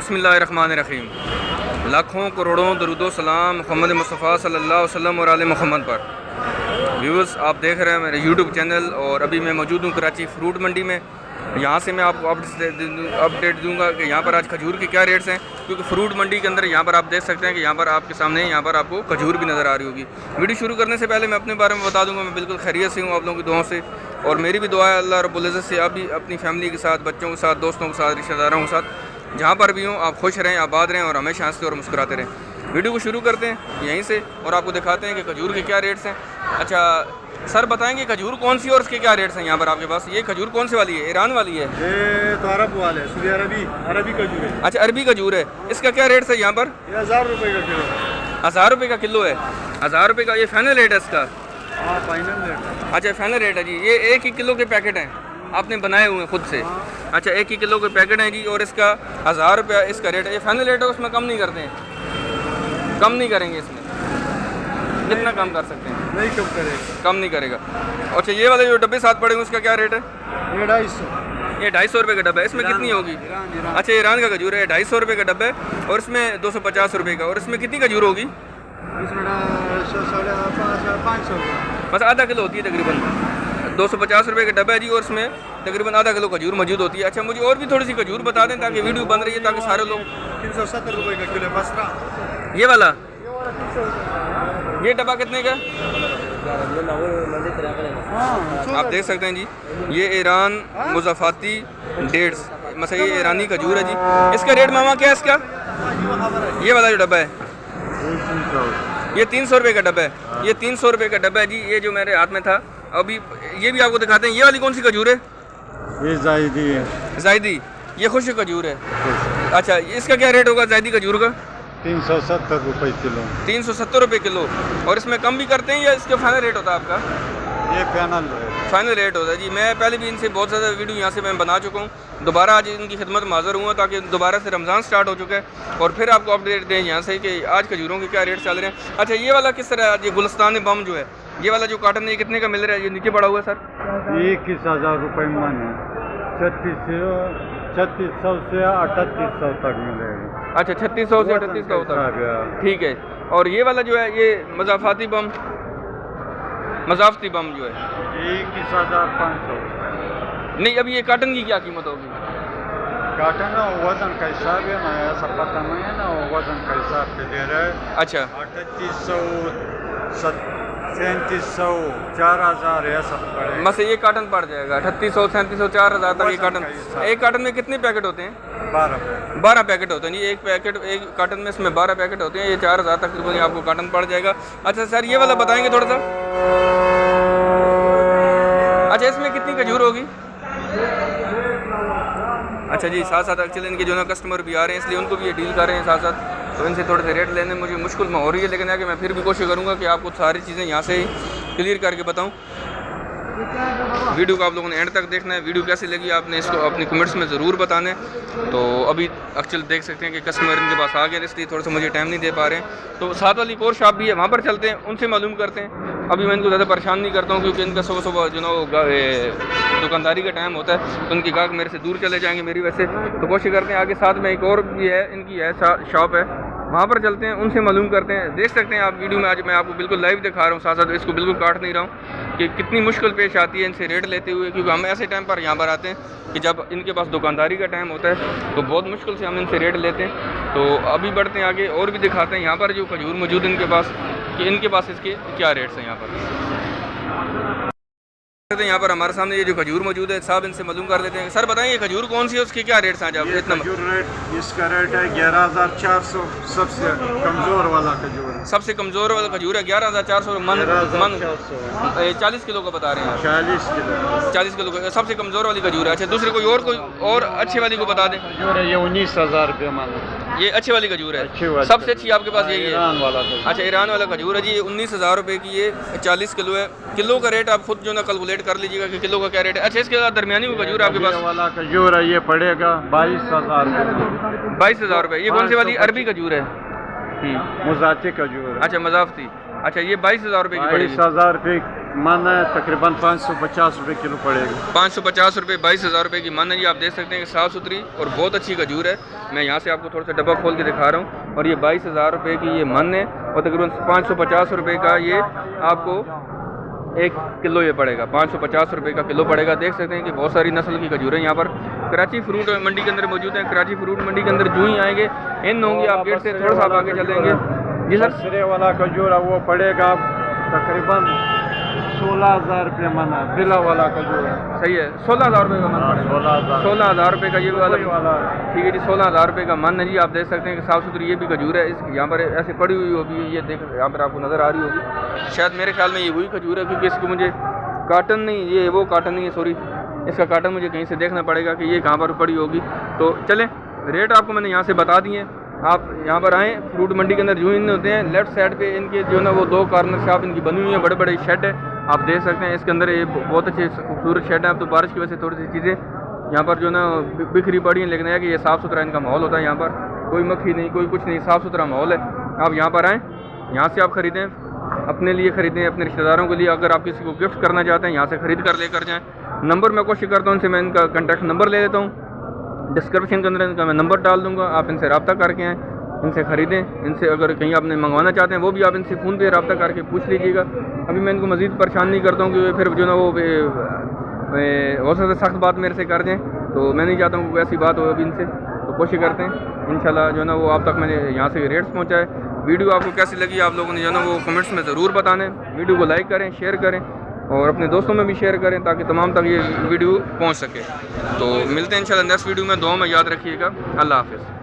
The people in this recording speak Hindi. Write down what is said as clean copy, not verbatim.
बिस्मिल्लाहिर्रहमानिर्रहीम। लाखों करोड़ों दरूदो सलाम मोहम्मद मुस्तफ़ा सल्लल्लाहु अलैहि वसल्लम और आले मोहम्मद पर। व्यूअर्स, आप देख रहे हैं मेरे यूट्यूब चैनल और अभी मैं मौजूद हूँ कराची फ्रूट मंडी में। यहाँ से मैं आपको अपडेट दूंगा कि यहाँ पर आज खजूर के क्या रेट्स हैं, क्योंकि फ्रूट मंडी के अंदर यहाँ पर आप देख सकते हैं कि यहाँ पर आपके सामने यहाँ पर आपको खजूर भी नज़र आ रही होगी। वीडियो शुरू करने से पहले मैं अपने बारे में बता दूंगा, मैं बिल्कुल खैरियत से हूँ आप लोगों की दुआओं से, और मेरी भी दुआ है अल्लाह रब्बुल इज़्ज़त से आप भी अपनी फैमिली के साथ, बच्चों के साथ, दोस्तों के साथ, रिश्तेदारों के साथ, जहाँ पर भी हों आप खुश रहें, आबाद रहें और हमेशा हंसते और मुस्कुराते रहें। वीडियो को शुरू करते हैं यहीं से और आपको दिखाते हैं कि खजूर के क्या रेट्स हैं। अच्छा सर, बताएंगे खजूर कौन सी और इसके क्या रेट्स हैं यहाँ पर आपके पास? ये खजूर कौन सी वाली है? ईरान वाली है? ये तो अरब वाले है, सऊदी अरबी खजूर है। अच्छा, अरबी खजूर है। इसका क्या रेट्स है यहाँ पर? ये 1000 रुपये का किलो। 1000 रुपये का किलो है? 1000 रुपये का ये फाइनल रेट है इसका? हाँ, फाइनल रेट। अच्छा, फाइनल रेट है जी। ये 1 ही किलो के पैकेट हैं, आपने बनाए हुए हैं खुद से? अच्छा, 1 ही किलो के पैकेट हैं जी, और इसका 1000 रुपया इसका रेट है। ये फाइनल रेट है, उसमें कम नहीं करते हैं? कम नहीं करेंगे इसमें? कितना कम कर सकते हैं? नहीं कम करेगा। कम नहीं करेगा। अच्छा, ये वाले जो डब्बे साथ पड़े हुए उसका क्या रेट है? ये 250। ये 250 रुपये का डब्बा है। इसमें कितनी होगी? ईरान। अच्छा, ईरान का खजूर है, 250 रुपये का डब्बा है, और इसमें 250 रुपये का। और इसमें कितनी खजूर होगी? इसमें 500 बस आधा किलो होती है तकरीबन। 250 रुपये का डब्बा है जी, और इसमें तकरीबन आधा किलो खजूर मौजूद होती है। अच्छा, मुझे और भी थोड़ी सी खजूर बता दें ताकि वीडियो बन रही है, ताकि सारे लोग। 370 रुपये का किलो बसरा। ये वाला ये डब्बा कितने का? आप देख सकते हैं जी, ये ईरान मुज़फ़ाती डेट्स, मतलब ये ईरानी खजूर है जी। इसका रेट मामा क्या है इसका? ये वाला जो डब्बा है ये 300 रुपये का डब्बा है। ये 300 रुपये का डब्बा है जी। ये जो मेरे हाथ में था अभी, ये भी आपको दिखाते हैं। ये वाली कौन सी खजूर है? ये जायदी है। जायदी, ये खुश खजूर है। अच्छा, इसका क्या रेट होगा जायदी खजूर का? 370 रुपये किलो। 370 रुपये किलो। और इसमें कम भी करते हैं या इसका फाइनल रेट होता है आपका? ये फाइनल रेट होता है जी। मैं पहले भी इनसे बहुत ज़्यादा वीडियो यहाँ से मैं बना चुका हूँ, दोबारा आज इनकी खिदमत में हाज़िर हुआ ताकि दोबारा से रमज़ान स्टार्ट हो चुका है और फिर आपको अपडेट दें यहाँ से कि आज खजूरों के क्या रेट चल रहे हैं। अच्छा, ये वाला किस तरह है? ये गुलिस्तान बम जो है, ये वाला जो काटन है, ये कितने का मिल रहा है? ये नीचे पड़ा हुआ है सर? 21,000 रुपये मन है। 3600 से 3800 तक मिलेगा। अच्छा, 3600 से 3800 तक, ठीक है। और ये वाला जो है, ये मज़ाफ़ाती बम, मज़ाफ़ती बम जो है, 21,500। नहीं, अभी ये काटन की क्या कीमत होगी? काटन ना वजन का हिसाब है ना, ऐसा पता नहीं है ना, वजन का हिसाब पे दे रहा है। अच्छा, 3800, 3700, 4000 ऐसा पड़ेगा। बस ये काटन पड़ जाएगा 3800, 3700, 4000 तक ये काटन। एक काटन में कितने पैकेट होते हैं? 12 पैकेट होते हैं जी। एक काटन में इसमें 12 पैकेट होते हैं। ये 4000 तकरीबन आपको काटन पड़ जाएगा। अच्छा सर, ये वाला बताएंगे थोड़ा सा? अच्छा, इसमें कितनी खजूर होगी? अच्छा जी, साथ साथ एक्चुअली इनके जो ना कस्टमर भी आ रहे हैं, इसलिए उनको भी ये डील कर रहे हैं साथ साथ, तो इनसे थोड़े से रेट लेने में मुझे मुश्किल में हो रही है, लेकिन आगे मैं फिर भी कोशिश करूँगा कि आपको सारी चीज़ें यहाँ से ही क्लियर करके बताऊँ। वीडियो को आप लोगों ने एंड तक देखना है। वीडियो कैसी लगी आपने इसको अपनी कमेंट्स में ज़रूर बताना है। तो अभी एक्चुअली देख सकते हैं कि कस्टमर इनके पास आ गए, इसलिए थोड़ा सा मुझे टाइम नहीं दे पा रहे हैं। तो साथ वाली एक और शॉप भी है, वहाँ पर चलते हैं, उनसे मालूम करते हैं। अभी मैं इनको ज़्यादा परेशान नहीं करता हूँ, क्योंकि इनका सुबह सुबह जो ना वो दुकानदारी का टाइम होता है, तो उनके गाहक मेरे से दूर चले जाएंगे मेरी वजह से। तो कोशिश करते हैं आगे साथ में एक और भी है, इनकी है शॉप है, वहाँ पर चलते हैं, उनसे मालूम करते हैं। देख सकते हैं आप वीडियो में, आज मैं आपको बिल्कुल लाइव दिखा रहा हूँ, साथ साथ इसको बिल्कुल काट नहीं रहा हूँ कि कितनी मुश्किल पेश आती है इनसे रेट लेते हुए, क्योंकि हम ऐसे टाइम पर यहाँ पर आते हैं कि जब इनके पास दुकानदारी का टाइम होता है, तो बहुत मुश्किल से हम इनसे रेट लेते हैं। तो अभी बढ़ते हैं आगे और भी दिखाते हैं यहाँ पर जो खजूर मौजूद इनके पास, कि इनके पास इसके क्या रेट्स हैं यहाँ पर। यहाँ पर हमारे सामने ये जो खजूर मौजूद है, साहब इनसे मालूम कर लेते हैं। सर बताएं, ये खजूर कौन सी है, उसके क्या रेट्स हैं? आप इतना इसका रेट है 11,400। सबसे कमज़ोर वाला खजूर है। सबसे कमज़ोर वाला खजूर है 11,400 मन 40 किलो का बता रहे हैं? 40 किलो का सबसे कमज़ोर वाली खजूर है। अच्छा, दूसरे कोई और अच्छी वाली को बता दें। खजूर है ये 19,000 रुपये मान। ये अच्छी वाली खजूर है? सबसे अच्छी आपके पास यही है? ईरान वाला। अच्छा, ईरान वाला खजूर है जी। ये 19,000 रुपये की, ये 40 किलो है। किलो का रेट आप खुद जो ना कैलकुलेट कर लीजिएगा कि किलो का क्या रेट है। अच्छा, इसके बाद दरमियानी वो खजूर आपके पास? वाला खजूर है ये पड़ेगा 22,000 रुपये। 22,000 रुपये। ये कौन सी वाली? अरबी खजूर है? मुज़ाफ़ती खजूर। अच्छा, मज़ाफ़ती। अच्छा, ये 22,000 रुपये की पड़ेगी। 22,000 रुपये मन है तकरीबन 550 रुपये किलो पड़ेगा। 550 रुपये, 22,000 रुपये की मन है जी। आप देख सकते हैं कि साफ़ सुथरी और बहुत अच्छी खजूर है। मैं यहाँ से आपको थोड़ा सा डब्बा खोल के दिखा रहा हूँ। और ये 22,000 रुपये की ये मन है और तकरीबन 550 रुपये का ये आपको 1 किलो ये पड़ेगा। 550 रुपये का किलो पड़ेगा। देख सकते हैं कि बहुत सारी नस्ल की खजूरें यहाँ पर कराची फ्रूट मंडी के अंदर मौजूद हैं। कराची फ्रूट मंडी के अंदर जो ही आएंगे इन होंगी, आप गेट से थोड़ा सा आप आगे चलेंगे जी सर। सिरे वाला खजूर है वो पड़ेगा तकरीबन 16,000 रुपये मन है। बिला वाला खजूर है, सही है, 16,000 रुपये का मन पड़ेगा। 16,000 रुपये का ये वाला, ठीक है जी। 16,000 रुपये का मन है जी। आप देख सकते हैं कि साफ़ सुथरी ये भी खजूर है। इस यहाँ पर ऐसे पड़ी हुई होगी, ये देख यहाँ पर आपको नज़र आ रही होगी। शायद मेरे ख्याल में ये वही खजूर है, क्योंकि इसको मुझे काटन नहीं, ये वो काटन नहीं है, सॉरी, इसका काटन मुझे कहीं से देखना पड़ेगा कि ये कहाँ पर पड़ी होगी। तो चलें, रेट आपको मैंने यहाँ से बता दिए। आप यहाँ पर आएँ, फ्रूट मंडी के अंदर जो इन होते हैं, लेफ्ट साइड पे इनके जो है ना वो 2 कॉर्नर शॉप इनकी बनी हुई है, बड़े बड़े शेड है, आप देख सकते हैं। इसके अंदर ये बहुत अच्छे खूबसूरत शेड है। अब तो बारिश की वजह से थोड़ी सी चीज़ें यहाँ पर जो है ना बिखरी पड़ी हैं, लेकिन है कि ये साफ़ सुथरा इनका माहौल होता है। यहाँ पर कोई मक्खी नहीं, कोई कुछ नहीं, साफ़ सुथरा माहौल है। आप यहाँ पर आएँ, यहाँ से आप ख़रीदें, अपने लिए ख़रीदें, अपने रिश्तेदारों के लिए। अगर आप किसी को गिफ्ट करना चाहते हैं, यहाँ से ख़रीद कर लेकर जाएँ। नंबर मैं कोशिश करता हूँ उनसे मैं इनका कॉन्टैक्ट नंबर ले लेता हूँ, डिस्क्रिप्शन के अंदर इनका मैं नंबर डाल दूँगा। आप इनसे रब्ता करके आएँ, इनसे ख़रीदें। इनसे अगर कहीं आपने मंगवाना चाहते हैं वो भी आप इनसे फ़ोन पे रब्ता करके पूछ लीजिएगा। अभी मैं इनको मज़ीद परेशान नहीं करता हूँ कि फिर जो ना वो हो सकता है सख्त बात मेरे से कर जाएँ, तो मैं नहीं चाहता हूँ वैसी बात हो अभी इनसे। तो कोशिश करते हैं इंशाल्लाह जो है ना वो आप तक मैंने यहाँ से रेट्स पहुँचाए। वीडियो आपको कैसी लगी आप लोगों ने जो है ना वो कमेंट्स में ज़रूर बताना है। वीडियो को लाइक करें, शेयर करें और अपने दोस्तों में भी शेयर करें ताकि तमाम तक ये वीडियो पहुँच सके। तो मिलते हैं इंशाल्लाह नेक्स्ट वीडियो में। दुआ में याद रखिएगा। अल्लाह हाफ़िज़।